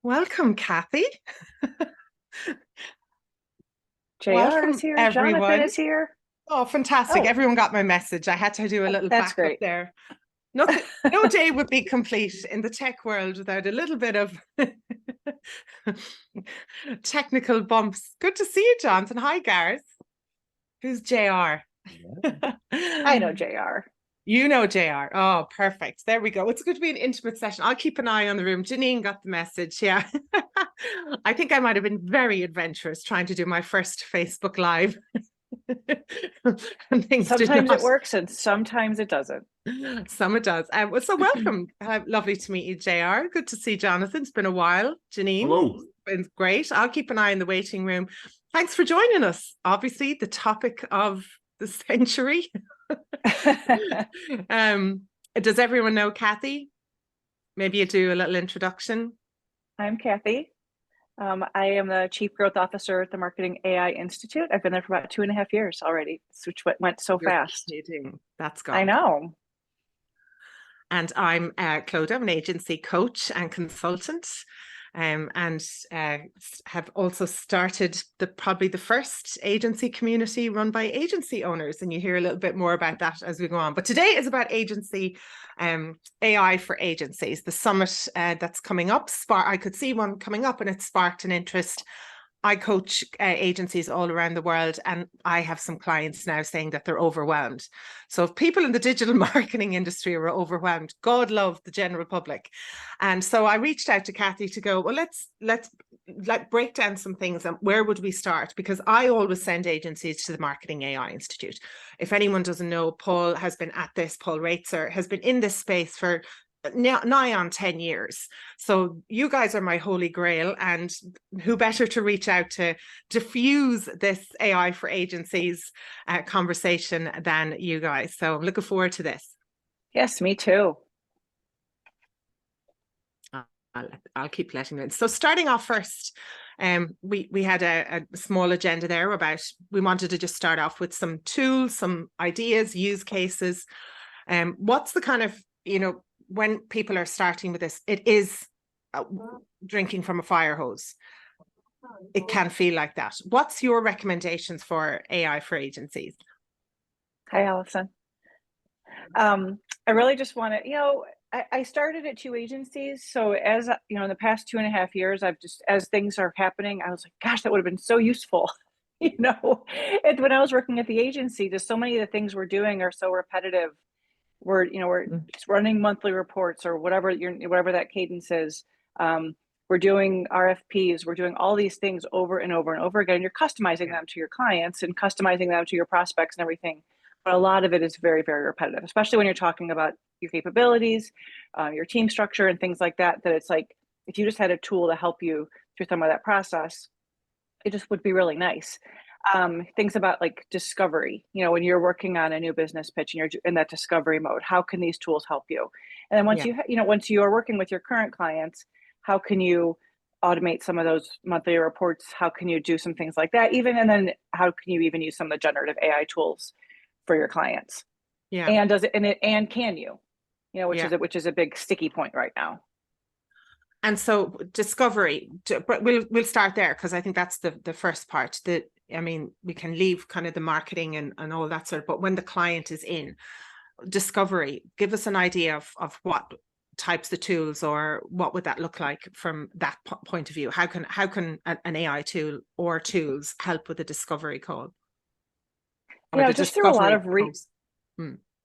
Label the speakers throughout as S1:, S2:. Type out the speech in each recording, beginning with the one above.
S1: Welcome, Cathy.
S2: JR is
S1: Welcome,
S2: here. Jonathan
S1: everyone.
S2: is here.
S1: Oh, fantastic.
S2: Oh,
S1: Everyone got my message. I had to do a little
S2: that's
S1: backup
S2: great.
S1: there. Nothing, no day would be complete in the tech world without a little bit of technical bumps. Good to see you, Jonathan. Hi, Gareth. Who's JR?
S2: I know JR.
S1: You know JR. Oh, perfect. There we go. It's going to be an intimate session. I'll keep an eye on the room. Janine got the message. Yeah. I think I might have been very adventurous trying to do my first Facebook Live. And things did
S2: Sometimes it
S1: not.
S2: works and sometimes it doesn't.
S1: Some it does. So welcome. Lovely to meet you, JR. Good to see Jonathan. It's been a while. Janine,
S3: Hello.
S1: it's been great. I'll keep an eye in the waiting room. Thanks for joining us. Obviously, the topic of the century. Does everyone know Cathy? Maybe you do a little introduction.
S2: I'm Cathy. I am the Chief Growth Officer at the Marketing AI Institute. I've been there for about 2.5 years already, which went so
S1: You're
S2: fast.
S1: kidding. That's
S2: I
S1: gone.
S2: know.
S1: And I'm Clodagh. I'm an agency coach and consultant, and have also started probably the first agency community run by agency owners. And you hear a little bit more about that as we go on. But today is about agency AI for agencies, the summit that's coming up. I could see one coming up and it sparked an interest. I coach agencies all around the world, and I have some clients now saying that they're overwhelmed. So if people in the digital marketing industry are overwhelmed, God love the general public. And so I reached out to Cathy to go, well, let's break down some things and where would we start? Because I always send agencies to the Marketing AI Institute. If anyone doesn't know, Paul Raitzer has been in this space for nigh on 10 years. So you guys are my holy grail, and who better to reach out to diffuse this AI for agencies conversation than you guys. So I'm looking forward to this.
S2: Yes, me too.
S1: I'll keep letting you in. So starting off first, we had a small agenda there about, we wanted to just start off with some tools, some ideas, use cases. What's the kind of, when people are starting with this, it is drinking from a fire hose. It can feel like that. What's your recommendations for AI for agencies?
S2: Hi, Allison. I really just want to, I started at 2 agencies. So as in the past 2.5 years, as things are happening, I was like, gosh, that would have been so useful. And when I was working at the agency, just so many of the things we're doing are so repetitive. We're just running monthly reports or whatever that cadence is. We're doing RFPs. We're doing all these things over and over and over again. You're customizing them to your clients and customizing them to your prospects and everything. But a lot of it is very, very repetitive, especially when you're talking about your capabilities, your team structure and things like that, that it's like, if you just had a tool to help you through some of that process, it just would be really nice. Things about like discovery, when you're working on a new business pitch and you're in that discovery mode, how can these tools help you? And then once you are working with your current clients, how can you automate some of those monthly reports? How can you do some things like that? And then how can you even use some of the generative AI tools for your clients?
S1: Yeah.
S2: And can you, which is a big sticky point right now.
S1: And so discovery, but we'll start there because I think that's the first part. We can leave kind of the marketing and all that sort of, but when the client is in discovery, give us an idea of what types of tools, or what would that look like from that point of view? How can an AI tool or tools help with the discovery call?
S2: Just through a lot of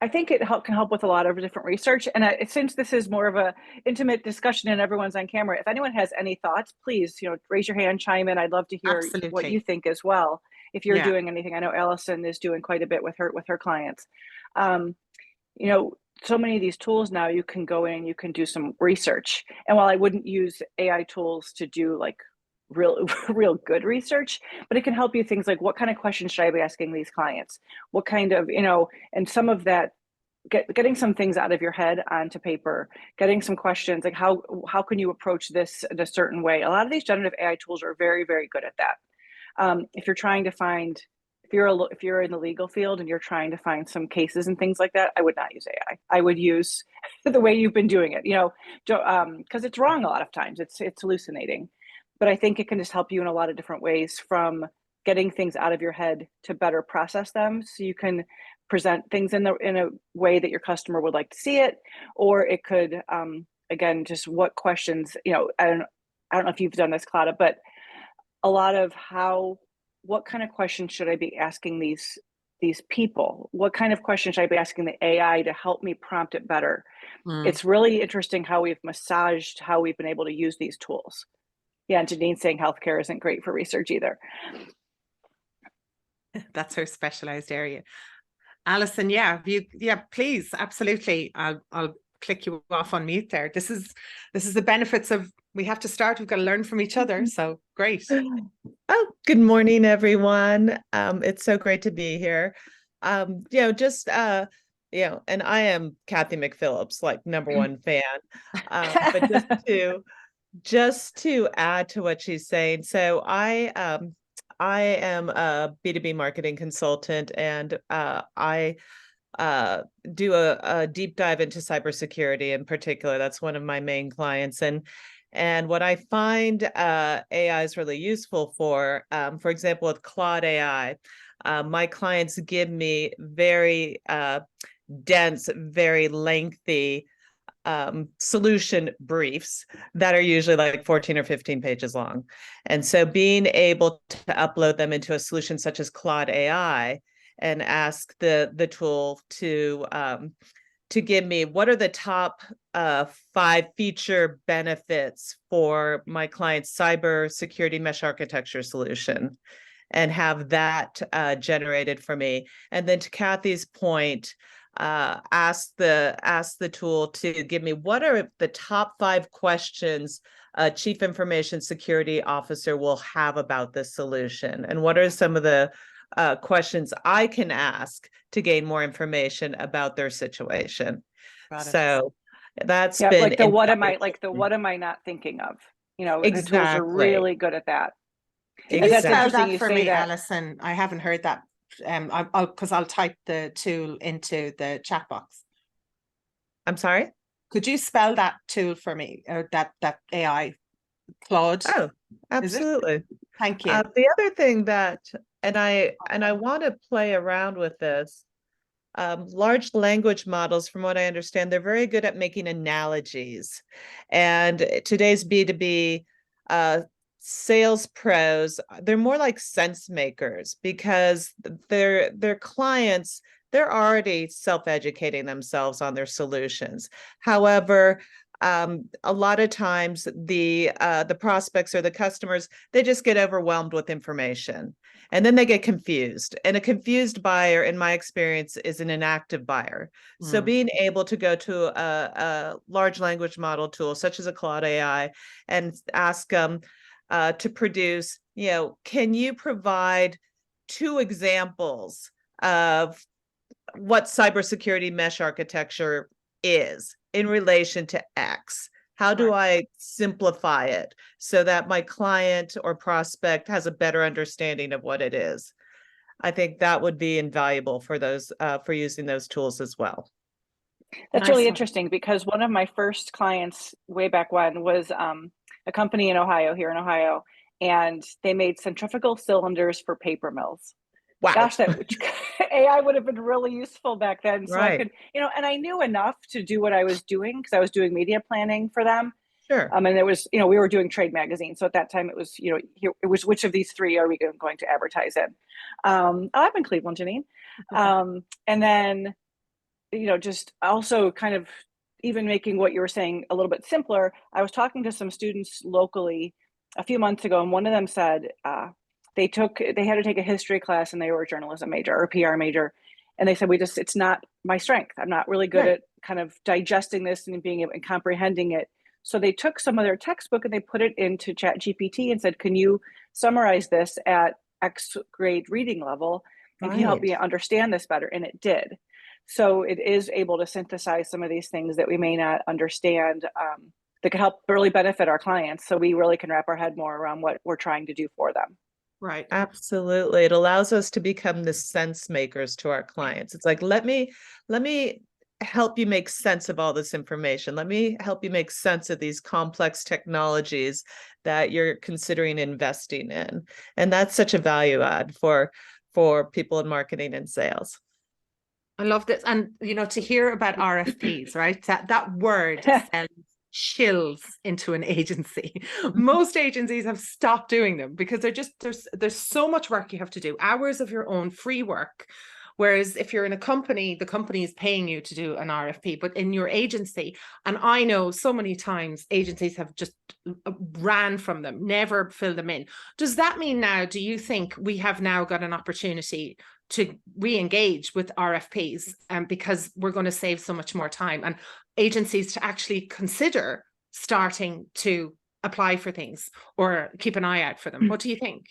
S2: I think it can help with a lot of different research. And since this is more of a intimate discussion and everyone's on camera, if anyone has any thoughts, please, raise your hand, chime in. I'd love to hear what you think as well. If you're doing anything, I know Allison is doing quite a bit with her clients. So many of these tools now, you can go in, you can do some research. And while I wouldn't use AI tools to do like real good research, but it can help you things like, what kind of questions should I be asking these clients? What kind of, and some of that, getting some things out of your head onto paper, getting some questions like how can you approach this in a certain way? A lot of these generative AI tools are very, very good at that. If you're trying to find if you're in the legal field and you're trying to find some cases and things like that, I would not use AI. I would use the way you've been doing it, because it's wrong a lot of times. It's hallucinating, but I think it can just help you in a lot of different ways, from getting things out of your head to better process them, so you can present things in a way that your customer would like to see it. Or it could, again, just what questions, I don't know if you've done this, Claudia, but a lot of what kind of questions should I be asking these people? What kind of questions should I be asking the AI to help me prompt it better? It's really interesting how we've massaged how we've been able to use these tools. Yeah, and Janine's saying healthcare isn't great for research either.
S1: That's her specialized area. Alison, please, absolutely. I'll click you off on mute there. This is the benefits of, we have to start. We've got to learn from each other. So great.
S3: Oh, good morning, everyone. It's so great to be here. And I am Cathy McPhilips, like #1 fan. But just to add to what she's saying, so I am a B2B marketing consultant, and I do a deep dive into cybersecurity in particular. That's one of my main clients. And what I find AI is really useful for example, with Claude AI, my clients give me very dense, very lengthy solution briefs that are usually like 14 or 15 pages long. And so being able to upload them into a solution such as Claude AI and ask the tool to give me what are the top 5 feature benefits for my client's cyber security mesh architecture solution, and have that generated for me. And then to Cathy's point, ask the tool to give me what are the top 5 questions a chief information security officer will have about this solution, and what are some of the questions I can ask to gain more information about their situation. So that's been
S2: like the what am I not thinking of?
S3: Exactly.
S2: The tools are really good at that.
S1: Can you spell that for me, Alison? I haven't heard that. I'll type the tool into the chat box.
S3: I'm sorry?
S1: Could you spell that tool for me, or that AI, Claude?
S3: Oh, absolutely.
S1: Thank you.
S3: The other thing that, and I want to play around with this, large language models, from what I understand, they're very good at making analogies. And today's B2B sales pros, they're more like sense makers, because their clients, they're already self-educating themselves on their solutions. However, a lot of times the prospects or the customers, they just get overwhelmed with information, and then they get confused. And a confused buyer, in my experience, is an inactive buyer. So being able to go to a large language model tool such as a Claude AI and ask them to produce, can you provide 2 examples of what cybersecurity mesh architecture is in relation to X? How do I simplify it so that my client or prospect has a better understanding of what it is? I think that would be invaluable for those for using those tools as well.
S2: That's really interesting, because one of my first clients way back when was a company in here in Ohio, and they made centrifugal cylinders for paper mills.
S3: Wow.
S2: Gosh, that AI would have been really useful back then. So
S3: Right.
S2: I could, and I knew enough to do what I was doing, because I was doing media planning for them.
S3: Sure.
S2: And it was, we were doing trade magazines. So at that time it was, it was, which of these 3 are we going to advertise in? I'm in Cleveland, Janine. And then, just also kind of even making what you were saying a little bit simpler. I was talking to some students locally a few months ago, and one of them said they had to take a history class, and they were a journalism major or a PR major. And they said, it's not my strength. I'm not really good at kind of digesting this and being able and comprehending it. So they took some of their textbook and they put it into Chat GPT and said, can you summarize this at X grade reading level? And can you help me understand this better? And it did. So it is able to synthesize some of these things that we may not understand, that could help really benefit our clients. So we really can wrap our head more around what we're trying to do for them.
S1: Right.
S3: Absolutely. It allows us to become the sense makers to our clients. It's like, let me help you make sense of all this information. Let me help you make sense of these complex technologies that you're considering investing in. And that's such a value add for people in marketing and sales.
S1: I love this. And, you know, to hear about RFPs, right? That word sends chills into an agency. Most agencies have stopped doing them because they're just, there's so much work you have to do, hours of your own free work. Whereas if you're in a company, the company is paying you to do an RFP, but in your agency, and I know so many times agencies have just ran from them, never fill them in. Does that mean now, do you think we have now got an opportunity to re-engage with RFPs because we're going to save so much more time, and agencies to actually consider starting to apply for things or keep an eye out for them? What do you think?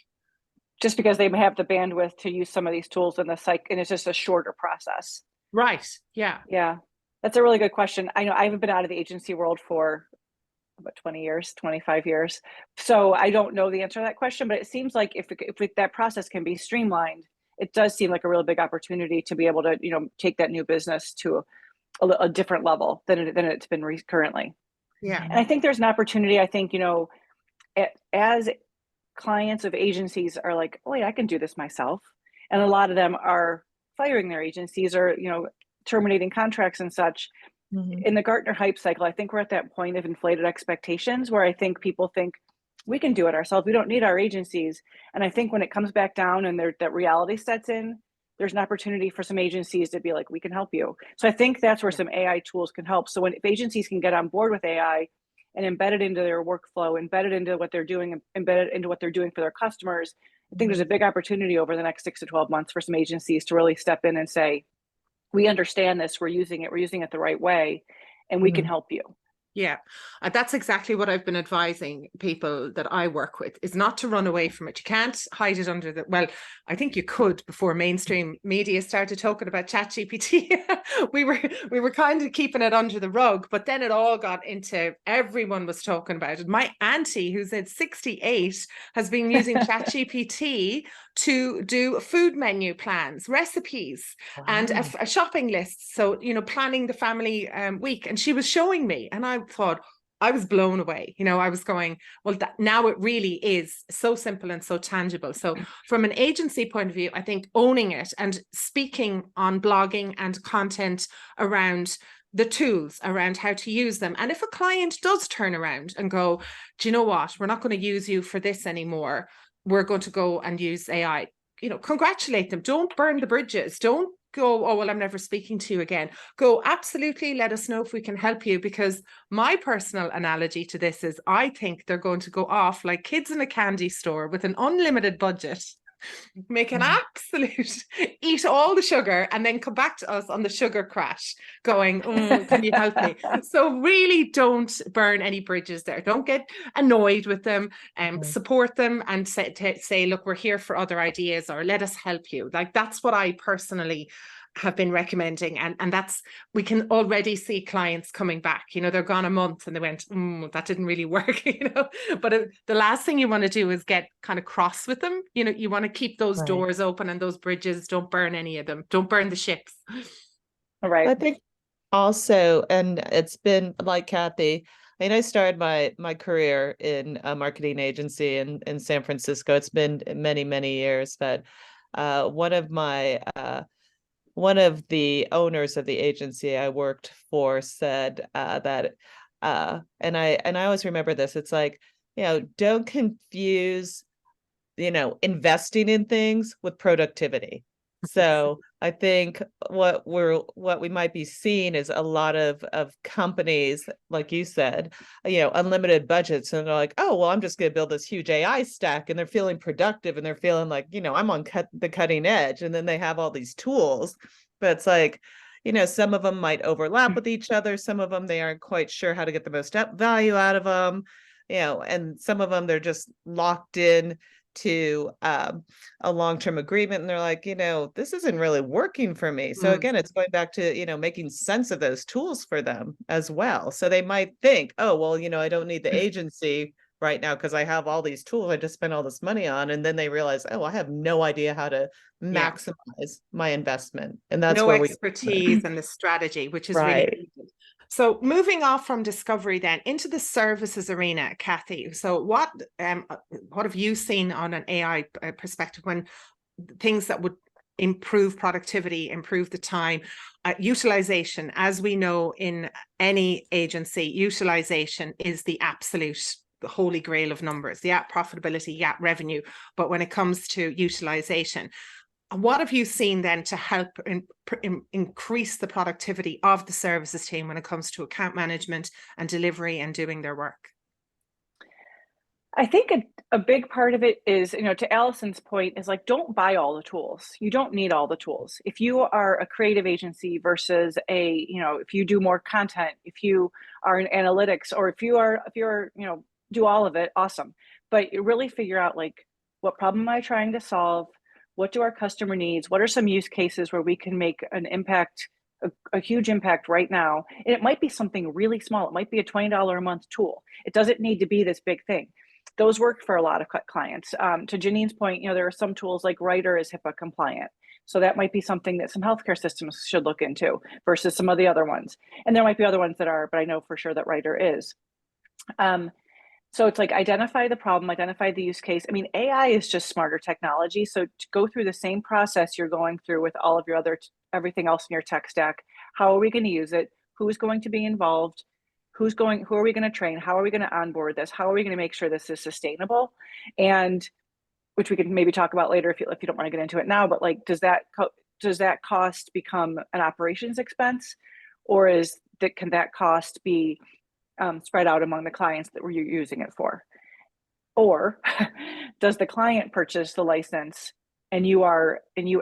S2: Just because they may have the bandwidth to use some of these tools in the psych, and it's just a shorter process.
S1: Right. Yeah.
S2: Yeah, that's a really good question. I know I haven't been out of the agency world for about 20 years, 25 years. So I don't know the answer to that question, but it seems like if that process can be streamlined, it does seem like a real big opportunity to be able to, you know, take that new business to a different level than it's been currently.
S1: Yeah.
S2: And I think there's an opportunity. I think, you know, as clients of agencies are like, oh, wait, I can do this myself. And a lot of them are firing their agencies or, you know, terminating contracts and such.
S3: Mhm.
S2: In the Gartner hype cycle, I think we're at that point of inflated expectations where I think people think we can do it ourselves. We don't need our agencies. And I think when it comes back down and that reality sets in, there's an opportunity for some agencies to be like, we can help you. So I think that's where some AI tools can help. So if agencies can get on board with AI and embed it into their workflow, embed it into what they're doing, embed it into what they're doing for their customers, I think there's a big opportunity over the next 6 to 12 months for some agencies to really step in and say, we understand this, we're using it the right way, and we can help you.
S1: Yeah, that's exactly what I've been advising people that I work with, is not to run away from it. You can't hide it under the, well, I think you could before mainstream media started talking about ChatGPT. we were kind of keeping it under the rug, but then it all got into, everyone was talking about it. My auntie, who's at 68, has been using ChatGPT to do food menu plans, recipes, and a shopping list. So, you know, planning the family week. And she was showing me, and I thought, I was blown away. You know, I was going, well, now it really is so simple and so tangible. So from an agency point of view, I think owning it and speaking on blogging and content around the tools, around how to use them. And if a client does turn around and go, do you know what, we're not going to use you for this anymore, we're going to go and use AI, you know, congratulate them. Don't burn the bridges. Don't go, oh, well, I'm never speaking to you again. Go, absolutely, let us know if we can help you. Because my personal analogy to this is, I think they're going to go off like kids in a candy store with an unlimited budget, make an absolute, eat all the sugar, and then come back to us on the sugar crash going, can you help me? So really don't burn any bridges there. Don't get annoyed with them, and support them and say, look, we're here for other ideas, or let us help you. Like, that's what I personally have been recommending, and that's, we can already see clients coming back. You know, they're gone a month and they went, that didn't really work. You know, but the last thing you want to do is get kind of cross with them. You know, you want to keep those doors open and those bridges. Don't burn any of them. Don't burn the ships.
S2: All right.
S3: I think also, and it's been like Cathy, I mean, I started my career in a marketing agency in San Francisco. It's been many, many years, but one of the owners of the agency I worked for said that, and I always remember this. It's like, you know, don't confuse, you know, investing in things with productivity. So I think what we might be seeing is a lot of companies, like you said, you know, unlimited budgets, and they're like, oh, well, I'm just going to build this huge AI stack, and they're feeling productive, and they're feeling like, you know, I'm on the cutting edge, and then they have all these tools, but it's like, you know, some of them might overlap with each other, some of them they aren't quite sure how to get the most value out of them, you know, and some of them they're just locked in to a long-term agreement, and they're like, you know, this isn't really working for me. So again, it's going back to, you know, making sense of those tools for them as well. So they might think, oh, well, you know, I don't need the agency right now because I have all these tools I just spent all this money on, and then they realize, oh, I have no idea how to
S1: Yeah.
S3: maximize my investment, and that's
S1: No
S3: where we
S1: expertise and the strategy, which is really
S3: right.
S1: needed. So moving off from discovery then into the services arena, Cathy. So what have you seen on an AI perspective when things that would improve productivity, improve the time, utilization? As we know, in any agency, utilization is the absolute the holy grail of numbers, the profitability, revenue. But when it comes to utilization, what have you seen then to help increase the productivity of the services team when it comes to account management and delivery and doing their work?
S2: I think a big part of it is, to Allison's point, is like, don't buy all the tools. You don't need all the tools. If you are a creative agency versus if you do more content, if you are in analytics, or if you're, do all of it, awesome. But you really figure out, like, what problem am I trying to solve? What do our customer needs? What are some use cases where we can make an impact, a huge impact right now? And it might be something really small. It might be a $20 a month tool. It doesn't need to be this big thing. Those work for a lot of clients. To Janine's point, there are some tools like Writer is HIPAA compliant. So that might be something that some healthcare systems should look into versus some of the other ones. And there might be other ones that are, but I know for sure that Writer is. So it's like, identify the problem, identify the use case. I mean, AI is just smarter technology. So to go through the same process you're going through with all of your everything else in your tech stack, how are we going to use it? Who's going to be involved? Who are we going to train? How are we going to onboard this? How are we going to make sure this is sustainable? And which we can maybe talk about later if you don't want to get into it now, but like, does that cost become an operations expense, or can that cost be spread out among the clients that you're using it for? Or does the client purchase the license and you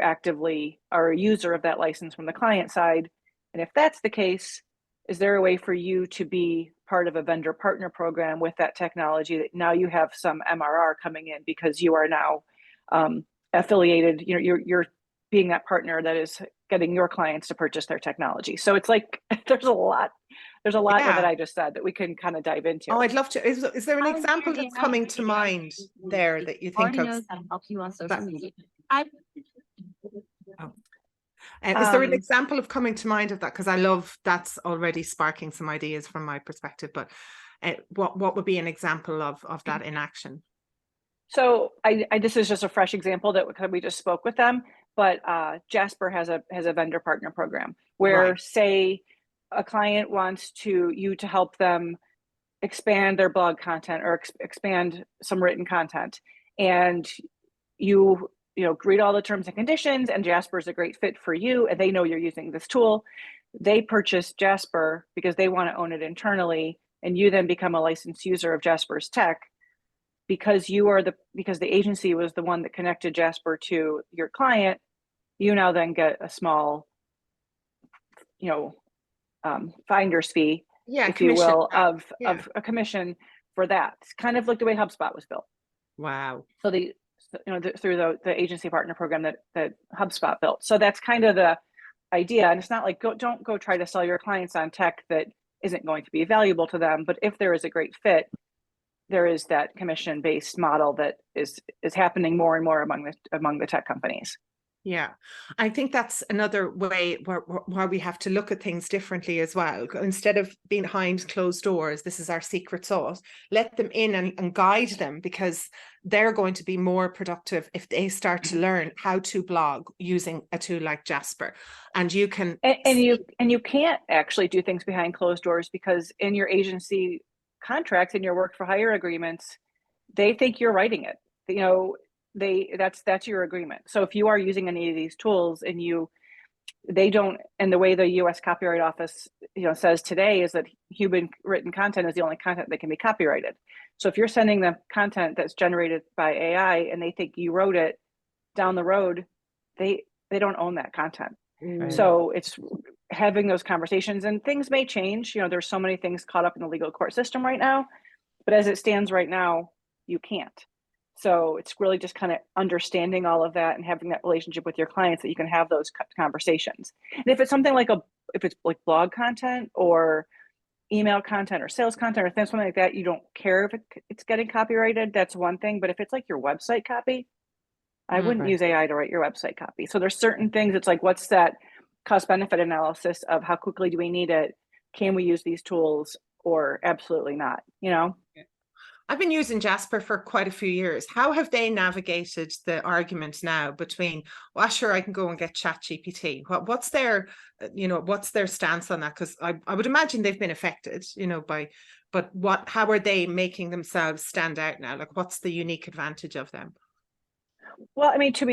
S2: actively are a user of that license from the client side? And if that's the case, is there a way for you to be part of a vendor partner program with that technology, that now you have some MRR coming in because you are now affiliated, you're being that partner that is getting your clients to purchase their technology. So it's like, there's a lot with that I just said that we can kind of dive into.
S1: Oh, I'd love to. Is there an example that's coming to mind there that you think of?
S4: Help you on social media.
S1: Is there an example of coming to mind of that? Because I love that's already sparking some ideas from my perspective. But what would be an example of that in action?
S2: So this is just a fresh example that we just spoke with them. But Jasper has a vendor partner program where, right, say a client wants you to help them expand their blog content or expand some written content, and you read all the terms and conditions, and Jasper is a great fit for you, and they know you're using this tool. They purchase Jasper because they want to own it internally, and you then become a licensed user of Jasper's tech because because the agency was the one that connected Jasper to your client. You now then get a small, finder's fee, if you will, of a commission for that. It's kind of like the way HubSpot was built.
S1: Wow. So
S2: through the agency partner program that HubSpot built. So that's kind of the idea. And it's not like, don't go try to sell your clients on tech that isn't going to be valuable to them. But if there is a great fit, there is that commission-based model that is happening more and more among the tech companies.
S1: Yeah, I think that's another way why we have to look at things differently as well. Instead of being behind closed doors, this is our secret sauce. Let them in and guide them, because they're going to be more productive if they start to learn how to blog using a tool like Jasper. And you can
S2: and you can't actually do things behind closed doors, because in your agency contracts, in your work for hire agreements, they think you're writing it. That's your agreement. So if you are using any of these tools and they don't, and the way the US Copyright Office says today is that human written content is the only content that can be copyrighted. So if you're sending them content that's generated by AI and they think you wrote it, down the road they don't own that content.
S1: Right.
S2: So it's having those conversations, and things may change. There's so many things caught up in the legal court system right now, but as it stands right now, you can't. So it's really just kind of understanding all of that and having that relationship with your clients that you can have those conversations. And if it's something like if it's like blog content or email content or sales content or something like that, you don't care if it's getting copyrighted, that's one thing. But if it's like your website copy, I wouldn't
S3: Right.
S2: use AI to write your website copy. So there's certain things, it's like, what's that cost benefit analysis of how quickly do we need it? Can we use these tools or absolutely not, you know?
S1: I've been using Jasper for quite a few years. How have they navigated the argument now between, well, sure, I can go and get ChatGPT. What's their, what's their stance on that? Because I would imagine they've been affected, but how are they making themselves stand out now? Like, what's the unique advantage of them?
S2: Well, I mean, to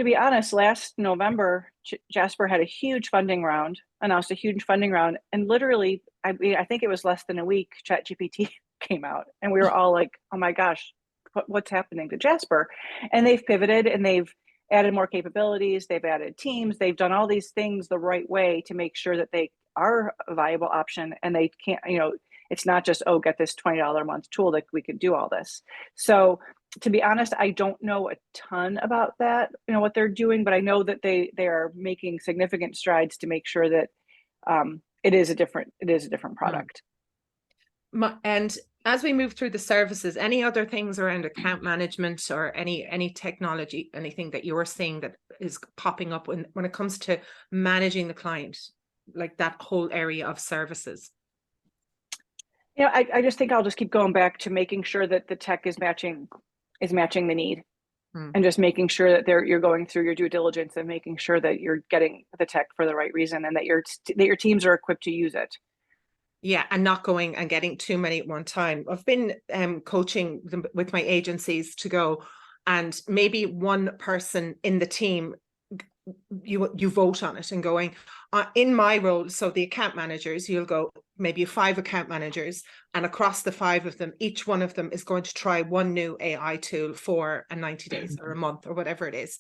S2: be honest, last November, Jasper had a huge funding round, announced a huge funding round, and literally, I mean, I think it was less than a week, ChatGPT came out, and we were all like, "Oh my gosh, what's happening to Jasper?" And they've pivoted and they've added more capabilities, they've added teams, they've done all these things the right way to make sure that they are a viable option, and they can't, it's not just, oh, get this $20 a month tool that we could do all this. So to be honest, I don't know a ton about that, what they're doing, but I know that they are making significant strides to make sure that it is a different product.
S1: And as we move through the services, any other things around account management or any technology, anything that you're seeing that is popping up when it comes to managing the client, like that whole area of services?
S2: I just think I'll just keep going back to making sure that the tech is matching the need, and just making sure that you're going through your due diligence and making sure that you're getting the tech for the right reason and that your teams are equipped to use it.
S1: Yeah, and not going and getting too many at one time. I've been coaching them with my agencies to go, and maybe one person in the team, you vote on it and going, in my role, so the account managers, you'll go maybe 5 account managers, and across the 5 of them, each one of them is going to try one new AI tool for 90 days or a month or whatever it is.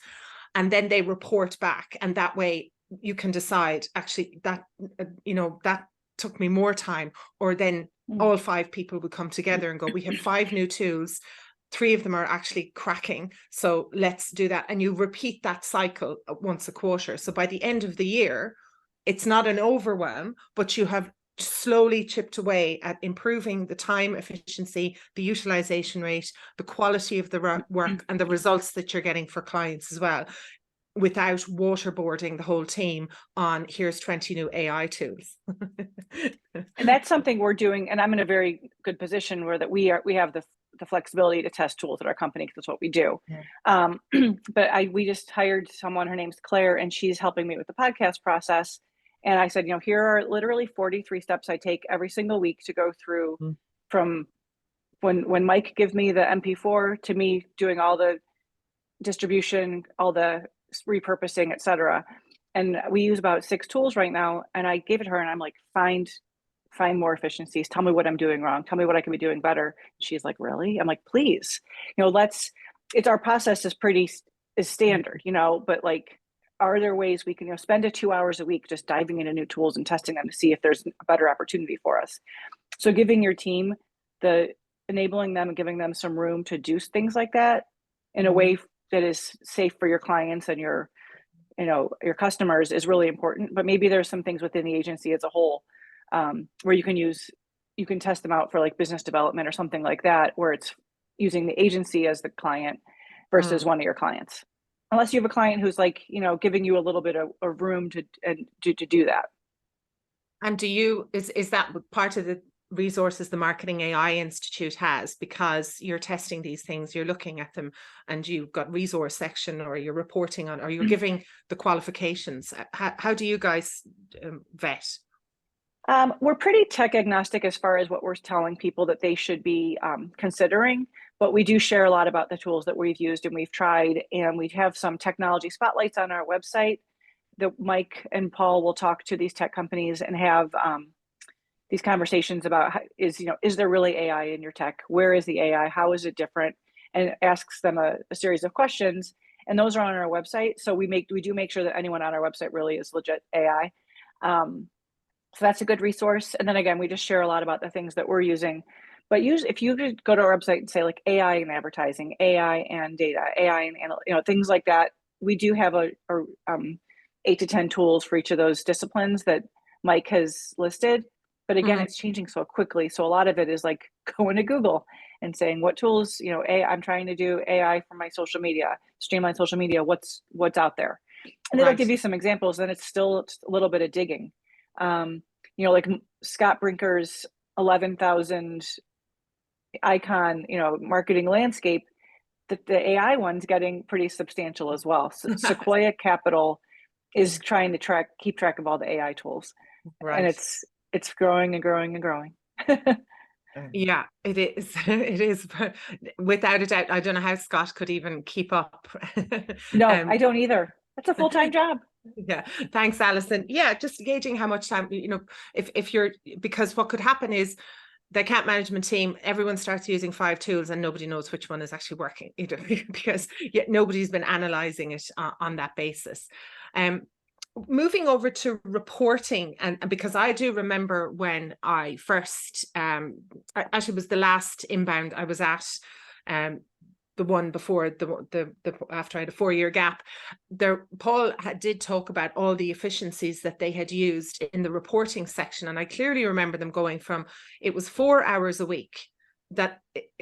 S1: And then they report back, and that way you can decide, actually, that, that took me more time, or then all 5 people would come together and go, we have 5 new tools, 3 of them are actually cracking, so let's do that. And you repeat that cycle once a quarter. So by the end of the year, it's not an overwhelm, but you have slowly chipped away at improving the time efficiency, the utilization rate, the quality of the work, and the results that you're getting for clients as well, without waterboarding the whole team on here's 20 new AI tools.
S2: And that's something we're doing, and I'm in a very good position where that we have the flexibility to test tools at our company because that's what we do. Yeah. But we just hired someone, her name's Claire, and she's helping me with the podcast process. And I said, here are literally 43 steps I take every single week to go through from when Mike gives me the MP4 to me doing all the distribution, all the repurposing, etc. And we use about 6 tools right now. And I gave it to her and I'm like, find more efficiencies. Tell me what I'm doing wrong. Tell me what I can be doing better. She's like, really? I'm like, please, it's our process is standard, but like, are there ways we can spend 2 hours a week just diving into new tools and testing them to see if there's a better opportunity for us? So giving your team enabling them and giving them some room to do things like that in a way that is safe for your clients and your customers is really important. But maybe there's some things within the agency as a whole where you can test them out for like business development or something like that, where it's using the agency as the client versus one of your clients. Unless you have a client who's like, giving you a little bit of room to do that.
S1: And is that part of the resources the Marketing AI Institute has, because you're testing these things, you're looking at them, and you've got resource section, or you're reporting on, or you're giving the qualifications? How do you guys vet?
S2: We're pretty tech agnostic as far as what we're telling people that they should be considering, but we do share a lot about the tools that we've used and we've tried, and we have some technology spotlights on our website that Mike and Paul will talk to these tech companies and have these conversations about is there really AI in your tech? Where is the AI? How is it different? And it asks them a series of questions, and those are on our website. So we do make sure that anyone on our website really is legit AI. So that's a good resource. And then again, we just share a lot about the things that we're using. But if you could go to our website and say like AI and advertising, AI and data, AI and things like that, we do have 8 to 10 tools for each of those disciplines that Mike has listed. But again,
S1: Mhm.
S2: it's changing so quickly. So a lot of it is like going to Google and saying what tools, I'm trying to do AI for my social media, streamline social media. What's out there? And it'll
S1: Right.
S2: give you some examples. Then it's still a little bit of digging. Like Scott Brinker's 11,000 icon, marketing landscape. The AI one's getting pretty substantial as well. So Sequoia Capital is trying to keep track of all the AI tools, and
S1: Right.
S2: it's growing and growing and growing.
S1: Yeah, it is. It is without a doubt. I don't know how Scott could even keep up.
S2: No, I don't either. That's a full-time job.
S1: Yeah, thanks, Alison. Yeah, just gauging how much time, if you're, because what could happen is the account management team, everyone starts using 5 tools and nobody knows which one is actually working either, because nobody's been analyzing it on that basis. Moving over to reporting, and because I do remember when I first, actually was the last inbound I was at, the one before the after I had a 4-year gap, Paul did talk about all the efficiencies that they had used in the reporting section, and I clearly remember them going from, it was 4 hours a week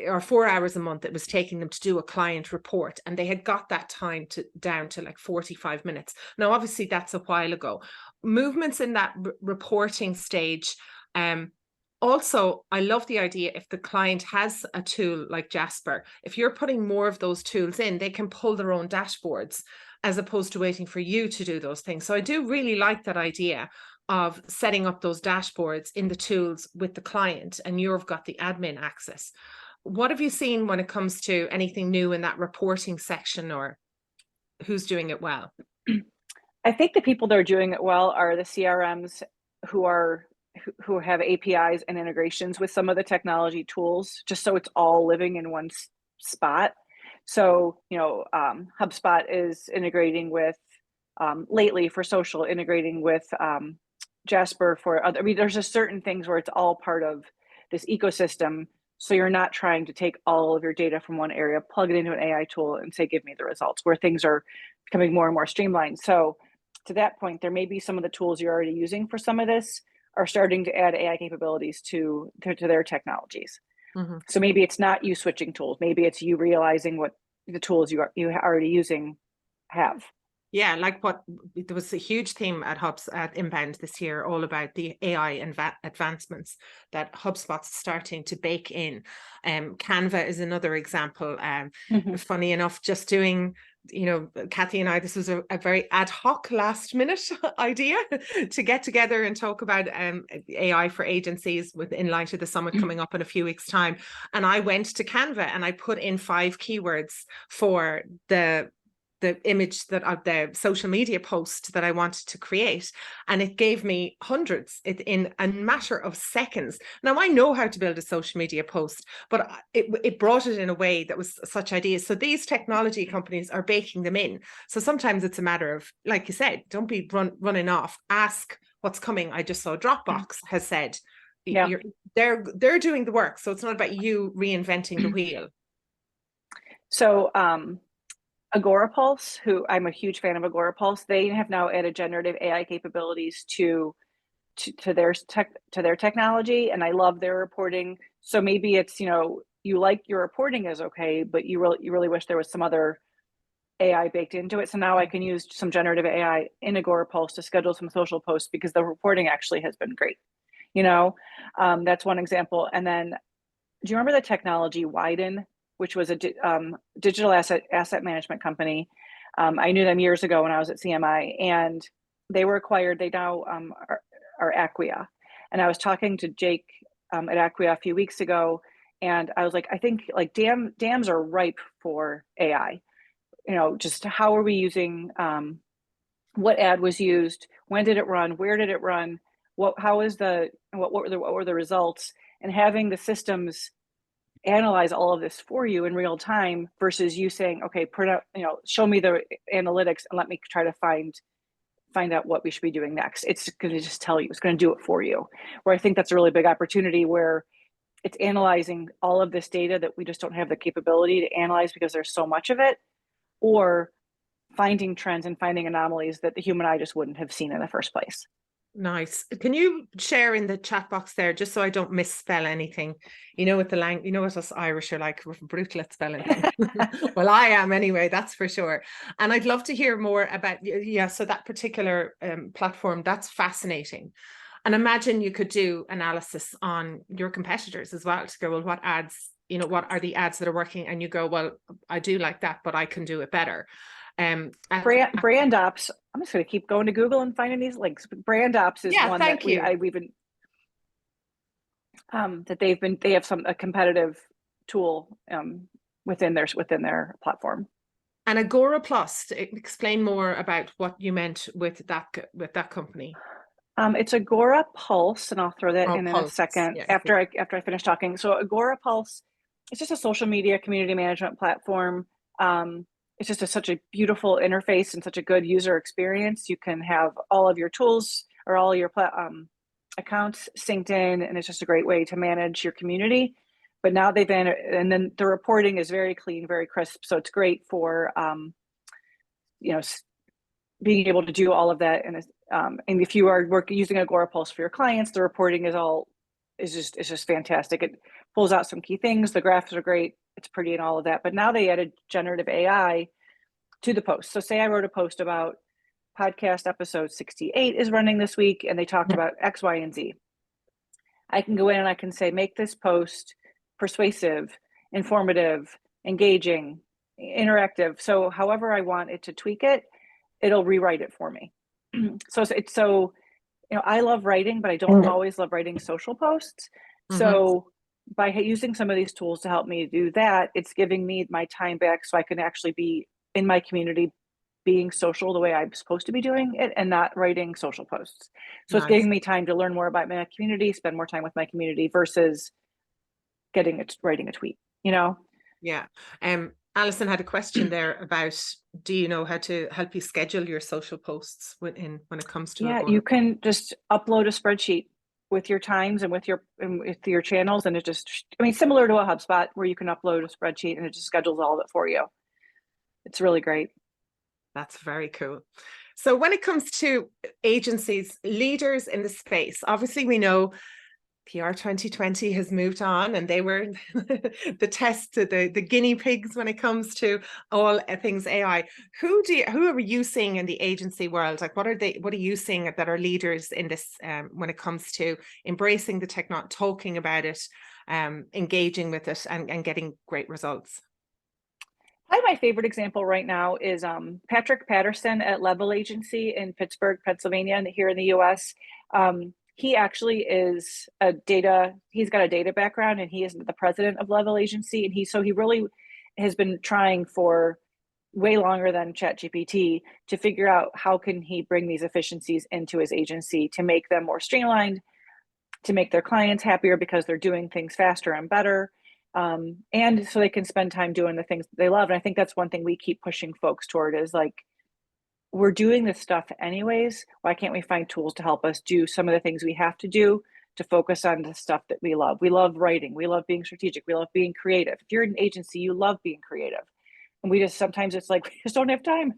S1: or 4 hours a month it was taking them to do a client report, and they had got that time down to like 45 minutes. Now obviously that's a while ago. Movements in that reporting stage. Also, I love the idea, if the client has a tool like Jasper, if you're putting more of those tools in, they can pull their own dashboards as opposed to waiting for you to do those things. So I do really like that idea of setting up those dashboards in the tools with the client, and you've got the admin access. What have you seen when it comes to anything new in that reporting section, or who's doing it well?
S2: I think the people that are doing it well are the CRMs who have APIs and integrations with some of the technology tools, just so it's all living in one spot. So, HubSpot is integrating with, lately for social, integrating with Jasper for other, there's just certain things where it's all part of this ecosystem. So you're not trying to take all of your data from one area, plug it into an AI tool and say, give me the results, where things are becoming more and more streamlined. So to that point, there may be some of the tools you're already using for some of this are starting to add AI capabilities to their technologies. Mm-hmm. So maybe it's not you switching tools. Maybe it's you realizing what the tools you are already using have.
S1: Yeah, like there was a huge theme at Inbound this year, all about the AI advancements that HubSpot's starting to bake in. Canva is another example. Funny enough, just doing, Cathy and I, this was a very ad hoc last minute idea to get together and talk about AI for agencies in light of the summit coming up in a few weeks' time. And I went to Canva and I put in 5 keywords for the image that of the social media post that I wanted to create, and it gave me hundreds in a matter of seconds. Now I know how to build a social media post, but it brought it in a way that was such ideas. So these technology companies are baking them in. So sometimes it's a matter of, like you said, don't be running off. Ask what's coming. I just saw Dropbox has said, yeah, they're doing the work. So it's not about you reinventing the wheel. So
S2: Agorapulse, who I'm a huge fan of Agorapulse, they have now added generative AI capabilities to their technology, and I love their reporting. So maybe it's, you like your reporting is okay, but you really wish there was some other AI baked into it. So now I can use some generative AI in Agorapulse to schedule some social posts because the reporting actually has been great. That's one example. And then, do you remember the technology Widen, which was a digital asset management company? I knew them years ago when I was at CMI, and they were acquired. They now are Acquia. And I was talking to Jake at Acquia a few weeks ago, and I was like, I think like dams are ripe for AI. Just how are we using, what ad was used, when did it run, where did it run, what were the results, and having the systems analyze all of this for you in real time versus you saying, okay, print out, show me the analytics and let me try to find out what we should be doing next. It's going to just tell you, it's going to do it for you. Where I think that's a really big opportunity, where it's analyzing all of this data that we just don't have the capability to analyze because there's so much of it, or finding trends and finding anomalies that the human eye just wouldn't have seen in the first place.
S1: Nice. Can you share in the chat box there, just so I don't misspell anything? You know, with the you know what us Irish are like, we're brutal at spelling things. Well, I am anyway, that's for sure. And I'd love to hear more about, yeah, so that particular platform, that's fascinating. And imagine you could do analysis on your competitors as well to go, well, what ads, you know, what are the ads that are working? And you go, well, I do like that, but I can do it better.
S2: Brand ops. I'm just going to keep going to Google and finding these links. Brand ops is one that we've been that they have a competitive tool within their platform.
S1: And Agora Plus, explain more about what you meant with that company.
S2: It's Agora Pulse, and I'll throw that in
S1: Pulse.
S2: a second,
S1: yeah.
S2: after I finish talking. So Agora Pulse, it's just a social media community management platform. It's just such a beautiful interface and such a good user experience. You can have all of your tools or all your accounts synced in, and it's just a great way to manage your community. But now and then the reporting is very clean, very crisp. So it's great for, being able to do all of that. And if you are using Agora Pulse for your clients, the reporting is just fantastic. It pulls out some key things. The graphs are great. It's pretty and all of that. But now they added generative AI to the post. So say I wrote a post about podcast episode 68 is running this week, and they talked about X, Y, and Z. I can go in and I can say, make this post persuasive, informative, engaging, interactive. So however I want it to tweak it, it'll rewrite it for me. So I love writing, but I don't always love writing social posts. So by using some of these tools to help me do that, it's giving me my time back so I can actually be in my community, being social the way I'm supposed to be doing it, and not writing social posts. So It's giving me time to learn more about my community, spend more time with my community versus writing a tweet,
S1: Yeah. Alison had a question there about, do you know how to help you schedule your social posts when it comes to
S2: Agora? You can just upload a spreadsheet with your times and with your channels, and it just, similar to a HubSpot where you can upload a spreadsheet and it just schedules all of it for you. It's really great.
S1: That's very cool. So when it comes to agencies, leaders in the space, obviously we know PR 2020 has moved on, and they were the guinea pigs when it comes to all things AI. Who are you seeing in the agency world? Like, what are you seeing that are leaders in this when it comes to embracing the technology, talking about it, engaging with it, and getting great results?
S2: Probably my favorite example right now is Patrick Patterson at Level Agency in Pittsburgh, Pennsylvania, here in the US. He actually is he's got a data background, and he is the president of Level Agency. And he really has been trying for way longer than ChatGPT to figure out how can he bring these efficiencies into his agency to make them more streamlined, to make their clients happier because they're doing things faster and better. And so they can spend time doing the things they love. And I think that's one thing we keep pushing folks toward is like, we're doing this stuff anyways. Why can't we find tools to help us do some of the things we have to do to focus on the stuff that we love? We love writing. We love being strategic. We love being creative. If you're an agency, you love being creative. And sometimes it's like, we just don't have time,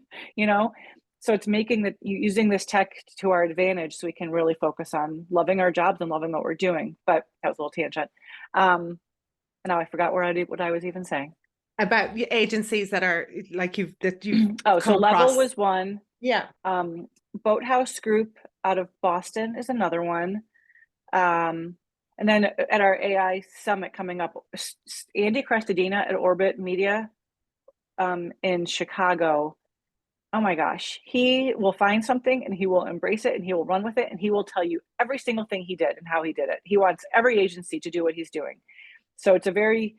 S2: So it's using this tech to our advantage so we can really focus on loving our jobs and loving what we're doing. But that was a little tangent. Now I forgot what I was even saying.
S1: About agencies that are like you've
S2: so Level was one.
S1: Yeah.
S2: Boathouse Group out of Boston is another one. And then at our AI summit coming up, Andy Crestadina at Orbit Media in Chicago. Oh my gosh, he will find something and he will embrace it and he will run with it and he will tell you every single thing he did and how he did it. He wants every agency to do what he's doing. So it's a very,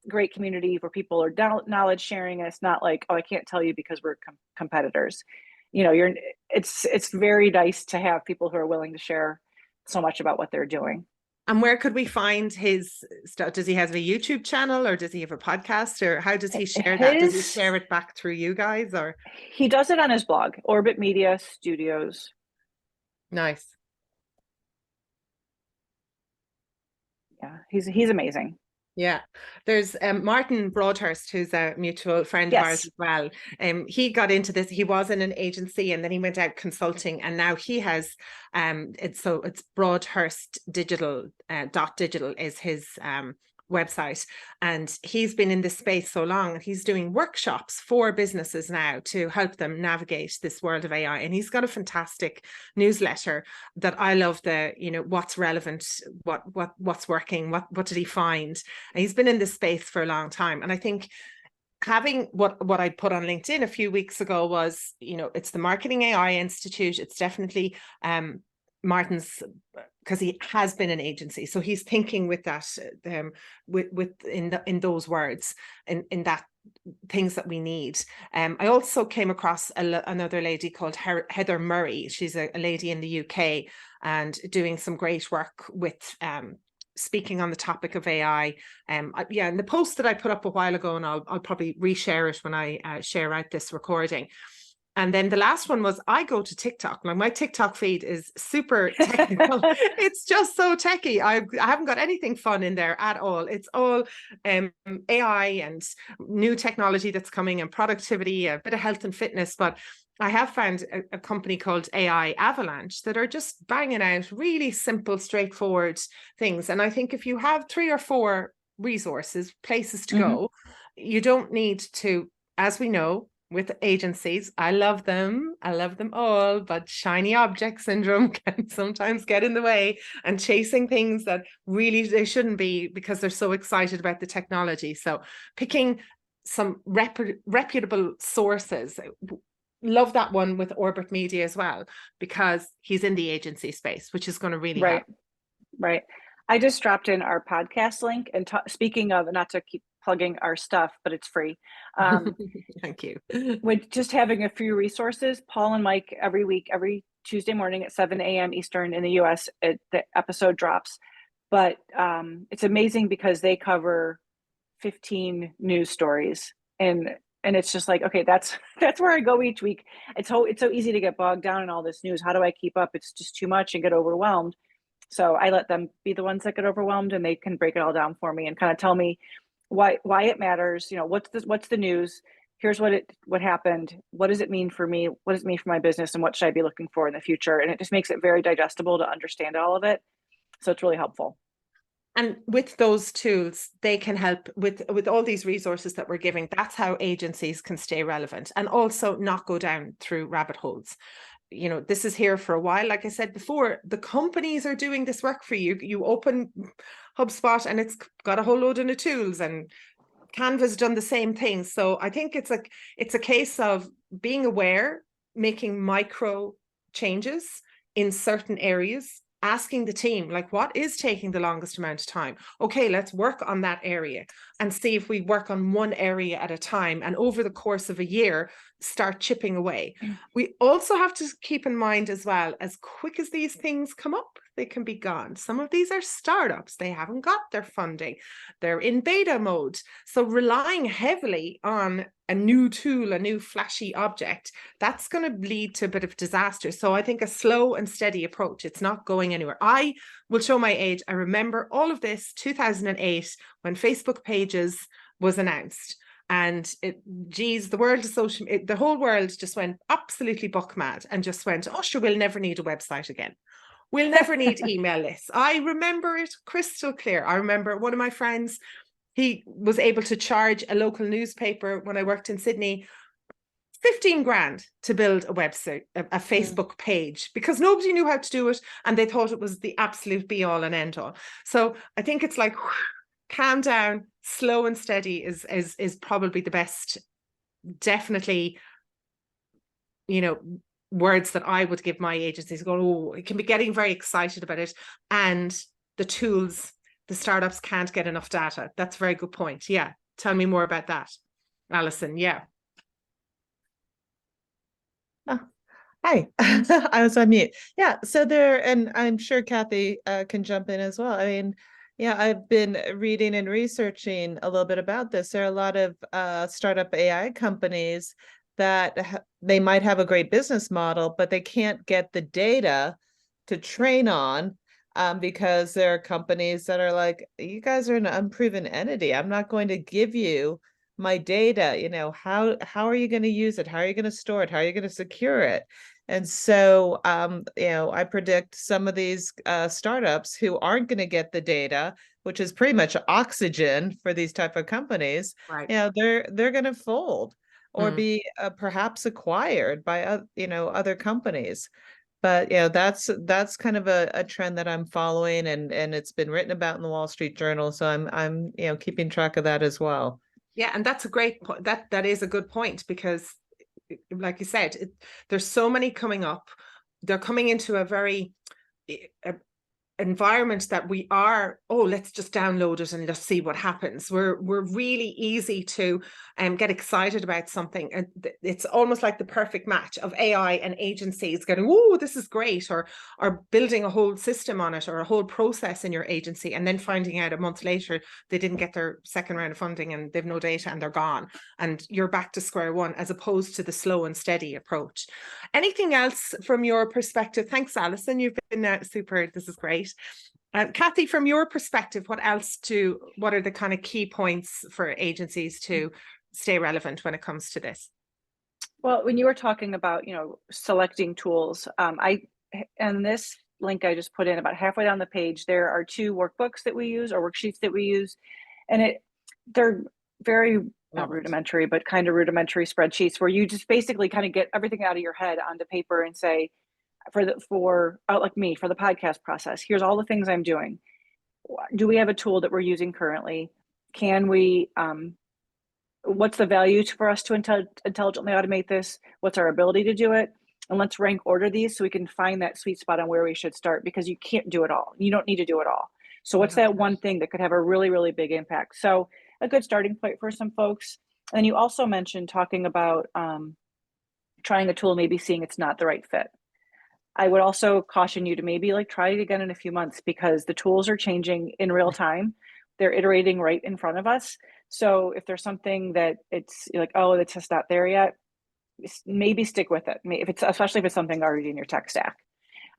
S2: great community where people are knowledge sharing, and it's not like, oh, I can't tell you because we're competitors. It's very nice to have people who are willing to share so much about what they're doing.
S1: And where could we find his stuff? Does he have a YouTube channel, or does he have a podcast, or how does he share that? Does he share it back through you guys, or?
S2: He does it on his blog, Orbit Media Studios.
S1: Nice.
S2: Yeah, he's amazing.
S1: Yeah, there's Martin Broadhurst, who's a mutual friend of ours
S2: Yes.
S1: as well. He got into this. He was in an agency, and then he went out consulting, and now he has it's Broadhurst Digital .digital is his website, and he's been in this space so long, and he's doing workshops for businesses now to help them navigate this world of AI. And he's got a fantastic newsletter that I love. The what's relevant, what's working, what did he find. And he's been in this space for a long time. And I think having what I put on LinkedIn a few weeks ago was, it's the Marketing AI Institute. It's definitely Martin's, because he has been an agency, so he's thinking with that, in those words, in that things that we need. I also came across another lady called Heather Murray. She's a lady in the UK and doing some great work with speaking on the topic of AI. And the post that I put up a while ago, and I'll probably reshare it when I share out this recording. And then the last one was, I go to TikTok. Like, my TikTok feed is super technical. It's just so techy. I haven't got anything fun in there at all. It's all AI and new technology that's coming, and productivity, a bit of health and fitness. But I have found a company called AI Avalanche that are just banging out really simple, straightforward things. And I think if you have 3 or 4 resources, places to go, you don't need to, as we know, with agencies, I love them all, but shiny object syndrome can sometimes get in the way, and chasing things that really they shouldn't be, because they're so excited about the technology. So picking some reputable sources. Love that one with Orbit Media as well, because he's in the agency space, which is going to really help.
S2: Right. I just dropped in our podcast link, and speaking of, not to keep plugging our stuff, but it's free.
S1: Thank you.
S2: With just having a few resources, Paul and Mike every week, every Tuesday morning at 7 a.m. Eastern in the US, the episode drops. But it's amazing because they cover 15 news stories, and it's just like, okay, that's where I go each week. It's so easy to get bogged down in all this news. How do I keep up? It's just too much and get overwhelmed. So I let them be the ones that get overwhelmed, and they can break it all down for me and kind of tell me why it matters. What's the news? Here's what happened. What does it mean for me? What does it mean for my business? And what should I be looking for in the future? And it just makes it very digestible to understand all of it. So it's really helpful.
S1: And with those tools, they can help with all these resources that we're giving. That's how agencies can stay relevant and also not go down through rabbit holes. This is here for a while. Like I said before, the companies are doing this work for you. You open HubSpot and it's got a whole load of new tools, and Canva's done the same thing. So I think it's a case of being aware, making micro changes in certain areas, asking the team, like, what is taking the longest amount of time? Okay, let's work on that area and see if we work on one area at a time, and over the course of a year, start chipping away. We also have to keep in mind as well, as quick as these things come up, they can be gone. Some of these are startups. They haven't got their funding. They're in beta mode. So relying heavily on a new tool, a new flashy object, that's going to lead to a bit of disaster. So I think a slow and steady approach, it's not going anywhere. I will show my age. I remember all of this 2008 when Facebook Pages was announced. And the world of the whole world just went absolutely buck mad and just went, oh, sure, we'll never need a website again. We'll never need email lists. I remember it crystal clear. I remember one of my friends, he was able to charge a local newspaper when I worked in Sydney 15 grand to build a website, a Facebook page, because nobody knew how to do it, and they thought it was the absolute be all and end all. So I think it's like, calm down, slow and steady is probably the best, definitely, words that I would give my agencies. Going, oh, it can be getting very excited about it, and the tools, the startups can't get enough data. That's a very good point. Yeah, tell me more about that, Alison. Yeah.
S3: Oh, hi, I was on mute. Yeah, so and I'm sure Cathy can jump in as well. I mean, yeah, I've been reading and researching a little bit about this. There are a lot of startup AI companies that they might have a great business model, but they can't get the data to train on because there are companies that are like, you guys are an unproven entity. I'm not going to give you my data. How are you going to use it? How are you going to store it? How are you going to secure it? And so, I predict some of these startups who aren't going to get the data, which is pretty much oxygen for these type of companies,
S1: Right.
S3: they're going to fold or
S1: Mm.
S3: be perhaps acquired by other companies. But that's kind of a trend that I'm following, and it's been written about in the Wall Street Journal, so I'm keeping track of that as well.
S1: Yeah, and that's a great point. That is a good point, because like you said, there's so many coming up. They're coming into a very environment that we are, let's just download it and let's see what happens. We're really easy to get excited about something, and it's almost like the perfect match of AI and agencies going, oh, this is great, or building a whole system on it or a whole process in your agency, and then finding out a month later they didn't get their second round of funding and they've no data and they're gone, and you're back to square one, as opposed to the slow and steady approach. Anything else from your perspective? Thanks, Alison. You've been super. This is great. Cathy, from your perspective, what are the kind of key points for agencies to stay relevant when it comes to this?
S2: Well, when you were talking about, selecting tools, and this link I just put in, about halfway down the page, there are 2 workbooks that we use, or worksheets that we use, and they're very not rudimentary, but kind of rudimentary spreadsheets where you just basically kind of get everything out of your head onto paper and say, like me, for the podcast process, here's all the things I'm doing. Do we have a tool that we're using currently? Can we, what's the value for us to intelligently automate this? What's our ability to do it? And let's rank order these so we can find that sweet spot on where we should start, because you can't do it all. You don't need to do it all. So what's that one thing that could have a really, really big impact? So a good starting point for some folks. And you also mentioned talking about trying a tool, maybe seeing it's not the right fit. I would also caution you to maybe try it again in a few months, because the tools are changing in real time. They're iterating right in front of us. So if there's something that it's like, oh, it's just not there yet, maybe stick with it. Especially if it's something already in your tech stack.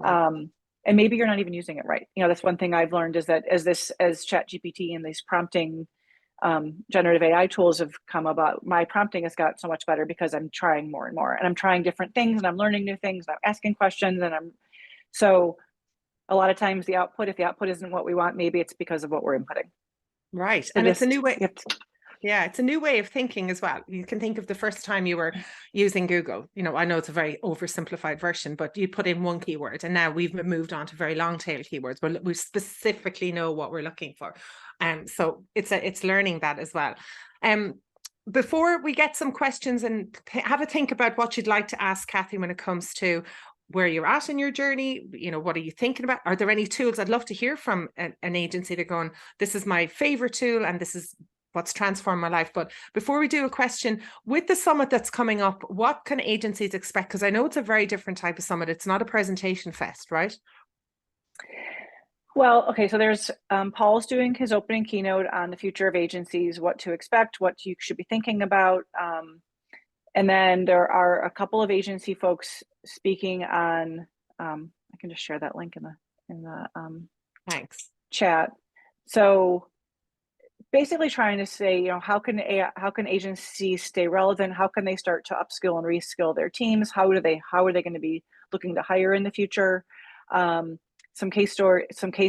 S2: Right. And maybe you're not even using it right. That's one thing I've learned, is that as ChatGPT and these prompting generative AI tools have come about, my prompting has got so much better because I'm trying more and more, and I'm trying different things, and I'm learning new things, and I'm asking questions, so a lot of times if the output isn't what we want, maybe it's because of what we're inputting.
S1: Right. So and it's a new way. Yeah, it's a new way of thinking as well. You can think of the first time you were using Google. I know it's a very oversimplified version, but you put in one keyword, and now we've moved on to very long tail keywords where we specifically know what we're looking for. So it's learning that as well. Before we get some questions, and have a think about what you'd like to ask Cathy when it comes to where you're at in your journey. What are you thinking about? Are there any tools? I'd love to hear from an agency that going, this is my favorite tool and this is what's transformed my life. But before we do a question, with the summit that's coming up, what can agencies expect? Because I know it's a very different type of summit. It's not a presentation fest, right?
S2: Well, okay, so there's Paul's doing his opening keynote on the future of agencies, what to expect, what you should be thinking about. And then there are a couple of agency folks speaking on, I can just share that link in the
S1: thanks
S2: chat. So basically trying to say, how can agencies stay relevant? How can they start to upskill and reskill their teams? How are they going to be looking to hire in the future? Some case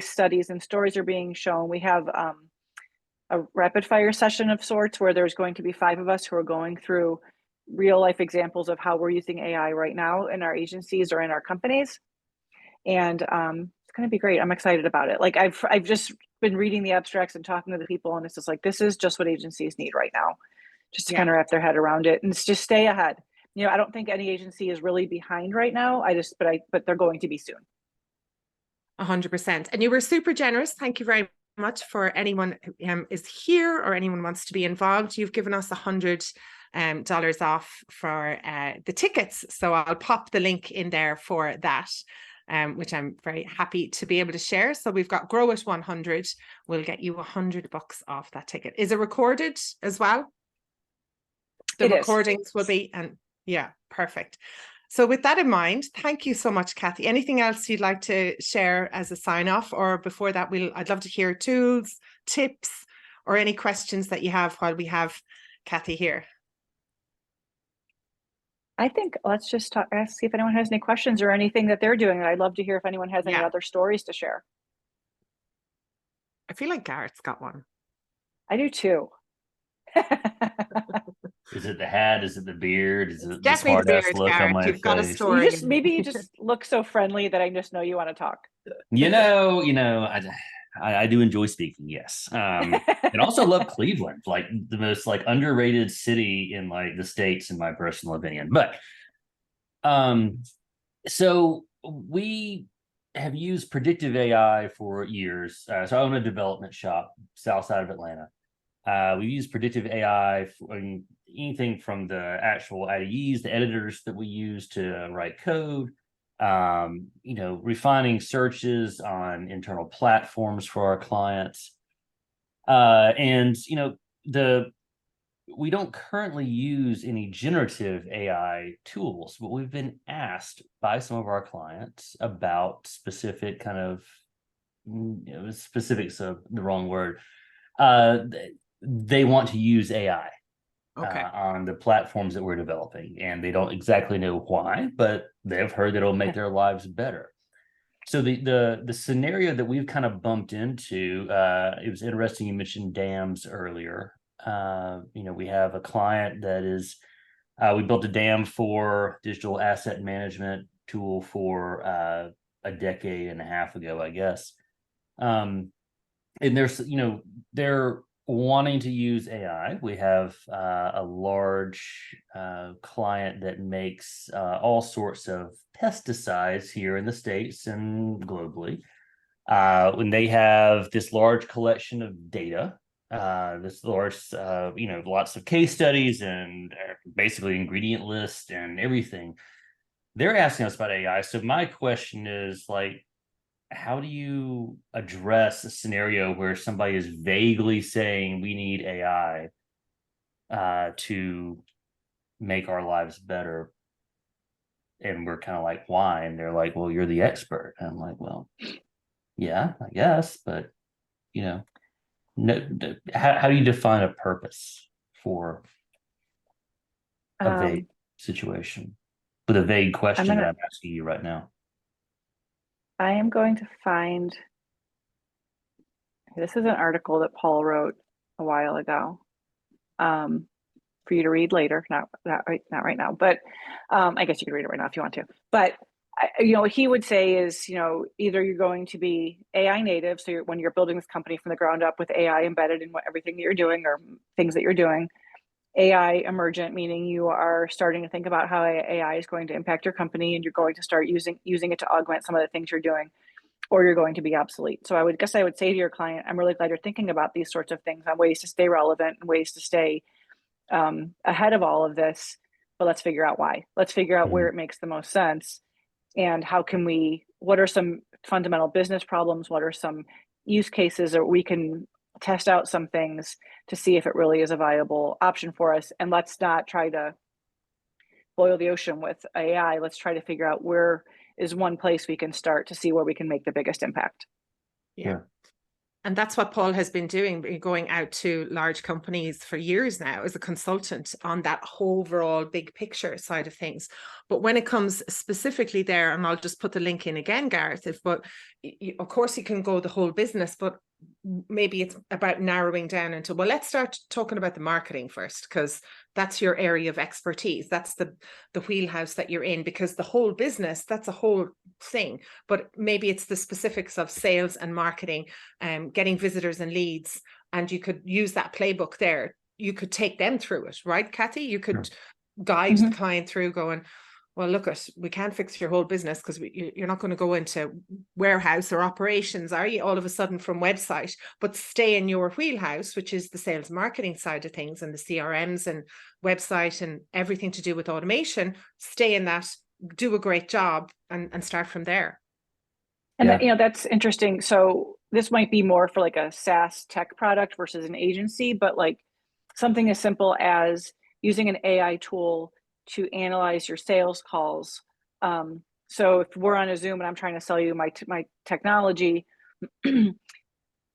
S2: studies and stories are being shown. We have a rapid fire session of sorts where there's going to be 5 of us who are going through real life examples of how we're using AI right now in our agencies or in our companies. And it's going to be great. I'm excited about it. I've just been reading the abstracts and talking to the people, and it's just this is just what agencies need right now, just to kind of wrap their head around it and just stay ahead. I don't think any agency is really behind right now. But they're going to be soon.
S1: 100%. And you were super generous. Thank you very much. For anyone who is here or anyone wants to be involved, you've given us $100 off for the tickets. So I'll pop the link in there for that, which I'm very happy to be able to share. So we've got Grow at 100. We'll get you $100 off that ticket. Is it recorded as well? The recordings will be, and yeah, perfect. So with that in mind, thank you so much, Cathy. Anything else you'd like to share as a sign off? Or before that, I'd love to hear tools, tips, or any questions that you have while we have Cathy here.
S2: I think let's just see if anyone has any questions or anything that they're doing. And I'd love to hear if anyone has any other stories to share.
S1: I feel like Garrett's got one.
S2: I do too.
S4: Is it the hat? Is it the beard? Is it the
S1: Definitely the
S4: smart ass
S1: beard,
S4: look on
S1: Garrett.
S4: my
S1: You've got a
S4: face?
S1: story.
S2: Maybe you just look so friendly that I just know you want to talk.
S4: I do enjoy speaking, yes. And also love Cleveland, like the most like underrated city in like the States, in my personal opinion. But so we have used predictive AI for years. So I own a development shop south side of Atlanta. We use predictive AI for anything from the actual IDEs, the editors that we use to write code, refining searches on internal platforms for our clients. We don't currently use any generative AI tools, but we've been asked by some of our clients about specific kind of specifics of the wrong word. They want to use AI on the platforms that we're developing, and they don't exactly know why, but they've heard that it'll make their lives better. So the scenario that we've kind of bumped into, it was interesting you mentioned dams earlier. We have a client that is, we built a dam for digital asset management tool for a decade and a half ago, I guess. And they're wanting to use AI. We have a large client that makes all sorts of pesticides here in the States and globally. When they have this large collection of data, this large, lots of case studies and basically ingredient list and everything, they're asking us about AI. So my question is like, how do you address a scenario where somebody is vaguely saying we need AI to make our lives better? And we're kind of like, why? And they're like, well, you're the expert. And I'm like, well, yeah, I guess, but how do you define a purpose for a vague situation with a vague question that I'm asking you right now?
S2: I am going to find, this is an article that Paul wrote a while ago for you to read later, not right now, but I guess you could read it right now if you want to. But what he would say is, either you're going to be AI native, so when you're building this company from the ground up with AI embedded in everything that you're doing or things that you're doing. AI emergent, meaning you are starting to think about how AI is going to impact your company, and you're going to start using it to augment some of the things you're doing, or you're going to be obsolete. So I would say to your client, I'm really glad you're thinking about these sorts of things on ways to stay relevant and ways to stay ahead of all of this. But let's figure out why. Let's figure out where it makes the most sense, and what are some fundamental business problems? What are some use cases, or we can test out some things to see if it really is a viable option for us. And let's not try to boil the ocean with AI. Let's try to figure out where is one place we can start to see where we can make the biggest impact.
S1: Yeah. And that's what Paul has been doing, going out to large companies for years now as a consultant on that whole overall big picture side of things. But when it comes specifically there, and I'll just put the link in again, Gareth, of course you can go the whole business, but maybe it's about narrowing down into, well, let's start talking about the marketing first, because that's your area of expertise. That's the wheelhouse that you're in, because the whole business, that's a whole thing. But maybe it's the specifics of sales and marketing, getting visitors and leads, and you could use that playbook there. You could take them through it, right, Cathy? You could guide the client through going, well, look, we can't fix your whole business because you're not going to go into warehouse or operations, are you, all of a sudden from website, but stay in your wheelhouse, which is the sales marketing side of things and the CRMs and website and everything to do with automation. Stay in that, do a great job, and start from there.
S2: And that's interesting. So this might be more for like a SaaS tech product versus an agency, but like something as simple as using an AI tool to analyze your sales calls. So if we're on a Zoom and I'm trying to sell you my technology,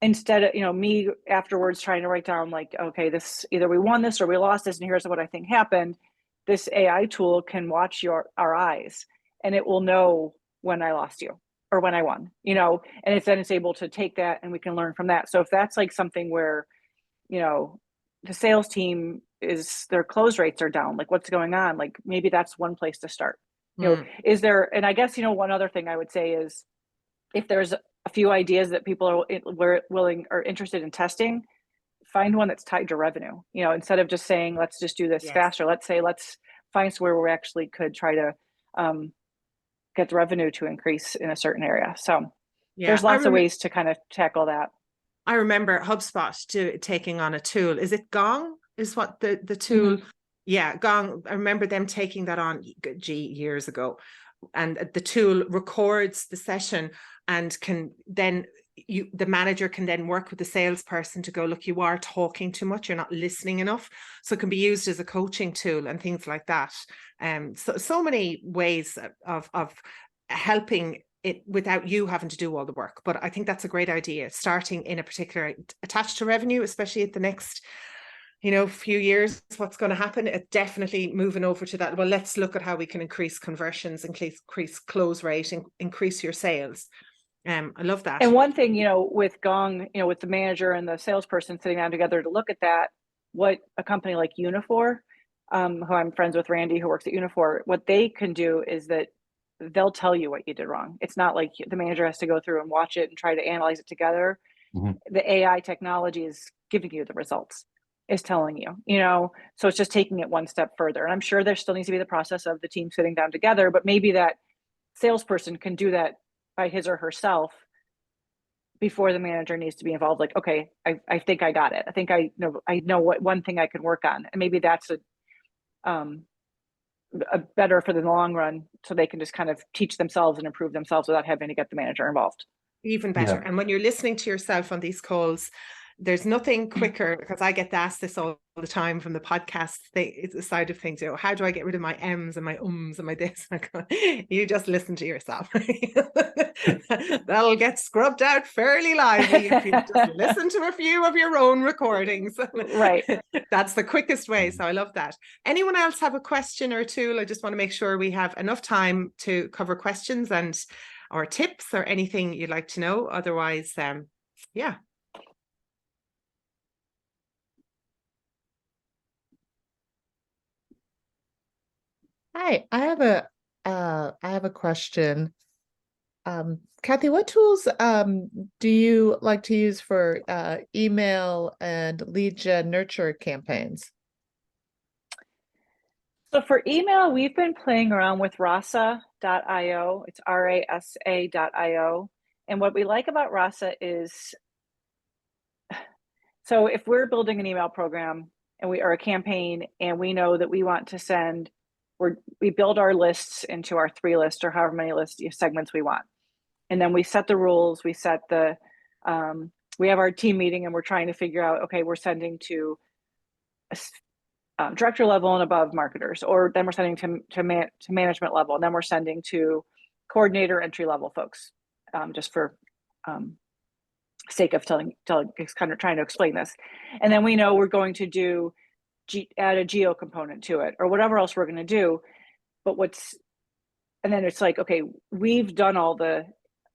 S2: instead of, you know, me afterwards trying to write down like, okay, this, either we won this or we lost this, and here's what I think happened. This AI tool can watch our eyes, and it will know when I lost you or when I won, you know, and it's able to take that and we can learn from that. So if that's like something where, you know, the sales team their close rates are down, like what's going on? Like maybe that's one place to start. You know, is there, and I guess, you know, one other thing I would say is if there's a few ideas that people are willing or interested in testing, find one that's tied to revenue. You know, instead of just saying, let's just do this faster, let's find somewhere we actually could try to get the revenue to increase in a certain area. So there's lots of ways to kind of tackle that.
S1: I remember HubSpot taking on a tool. Is it Gong? Is what the tool? Mm-hmm. Yeah, Gong. I remember them taking that on years ago. And the tool records the session and can then the manager can then work with the salesperson to go, look, you are talking too much, you're not listening enough. So it can be used as a coaching tool and things like that. So many ways of helping it without you having to do all the work. But I think that's a great idea, starting in a particular attached to revenue, especially at the next, you know, few years, what's going to happen. It's definitely moving over to that. Well, let's look at how we can increase conversions, increase close rate, and increase your sales. I love that.
S2: And one thing, you know, with Gong, you know, with the manager and the salesperson sitting down together to look at that, what a company like Unifor, who I'm friends with, Randy, who works at Unifor, what they can do is that they'll tell you what you did wrong. It's not like the manager has to go through and watch it and try to analyze it together. Mm-hmm. The AI technology is giving you the results, is telling you, you know, so it's just taking it one step further. And I'm sure there still needs to be the process of the team sitting down together, but maybe that salesperson can do that by his or herself before the manager needs to be involved. Like, okay, I think I got it. I think I know what one thing I can work on. And maybe that's a better for the long run, so they can just kind of teach themselves and improve themselves without having to get the manager involved.
S1: Even better. Yeah. And when you're listening to yourself on these calls, there's nothing quicker, because I get asked this all the time from the podcast side of things. You know, how do I get rid of my M's and my ums and my this? You just listen to yourself. That'll get scrubbed out fairly lively if you just listen to a few of your own recordings.
S2: Right.
S1: That's the quickest way. So I love that. Anyone else have a question or two? I just want to make sure we have enough time to cover questions or tips or anything you'd like to know. Otherwise, yeah.
S3: Hi, I have a question. Cathy, what tools do you like to use for email and lead gen nurture campaigns?
S2: So for email, we've been playing around with rasa.io. It's rasa.io. And what we like about Rasa is, so if we're building an email program and we are a campaign and we know that we want to send, we build our lists into our 3 lists or however many segments we want. And then we set the rules, we set we have our team meeting and we're trying to figure out, okay, we're sending to director level and above marketers, or then we're sending to management level, and then we're sending to coordinator entry level folks, just for sake of kind of trying to explain this. And then we know we're going to add a geo component to it, or whatever else we're going to do. And then it's like, okay, we've done all the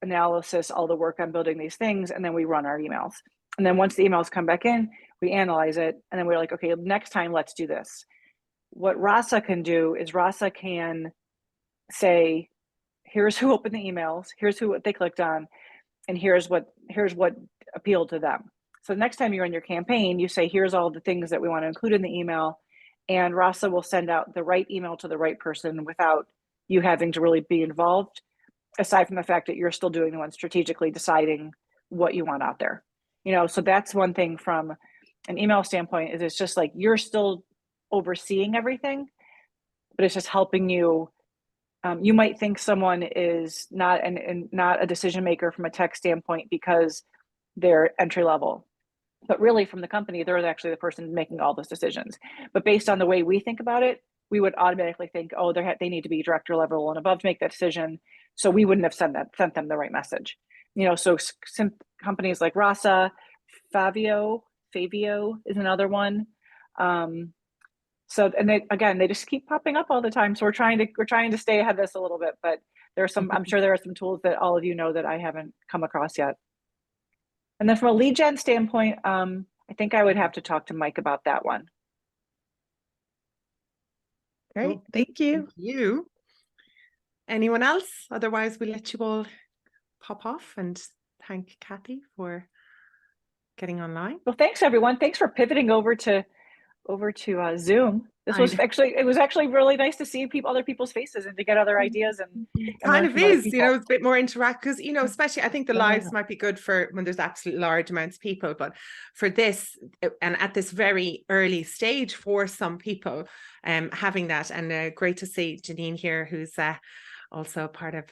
S2: analysis, all the work on building these things, and then we run our emails. And then once the emails come back in, we analyze it, and then we're like, okay, next time, let's do this. What Rasa can do is Rasa can say, here's who opened the emails, here's what they clicked on, and here's what appealed to them. So next time you're in your campaign, you say, here's all the things that we want to include in the email, and Rasa will send out the right email to the right person without you having to really be involved, aside from the fact that you're still doing the one strategically deciding what you want out there. You know, so that's one thing from an email standpoint, is it's just like you're still overseeing everything, but it's just helping you. You might think someone is not a decision maker from a tech standpoint because they're entry level, but really from the company, they're actually the person making all those decisions. But based on the way we think about it, we would automatically think, oh, they need to be director level and above to make that decision. So we wouldn't have sent them the right message. So some companies like Rasa, Favio is another one. So, and they just keep popping up all the time. So we're trying to stay ahead of this a little bit, but I'm sure there are some tools that all of you know that I haven't come across yet. And then from a lead gen standpoint, I think I would have to talk to Mike about that one.
S3: Great.
S1: Cool.
S3: Thank you.
S1: Thank you. Anyone else? Otherwise, we'll let you all pop off and thank Cathy for getting online.
S2: Well, thanks everyone. Thanks for pivoting over to Zoom. It was actually really nice to see other people's faces and to get other ideas and
S1: kind of is,
S2: people.
S1: it's a bit more interactive because, especially I think the lives might be good for when there's absolute large amounts of people, but for this and at this very early stage for some people, having that, and great to see Janine here, who's also part of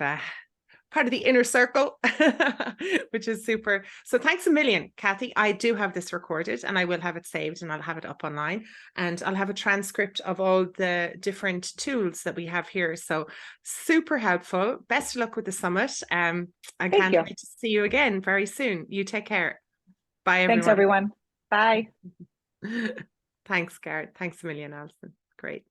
S1: the inner circle, which is super. So thanks a million, Cathy. I do have this recorded and I will have it saved and I'll have it up online, and I'll have a transcript of all the different tools that we have here. So super helpful. Best of luck with the summit. I can't wait to see you again very soon. You take care. Bye, everyone.
S2: Thanks, everyone. Bye.
S1: Thanks, Garrett. Thanks a million, Alison. Great.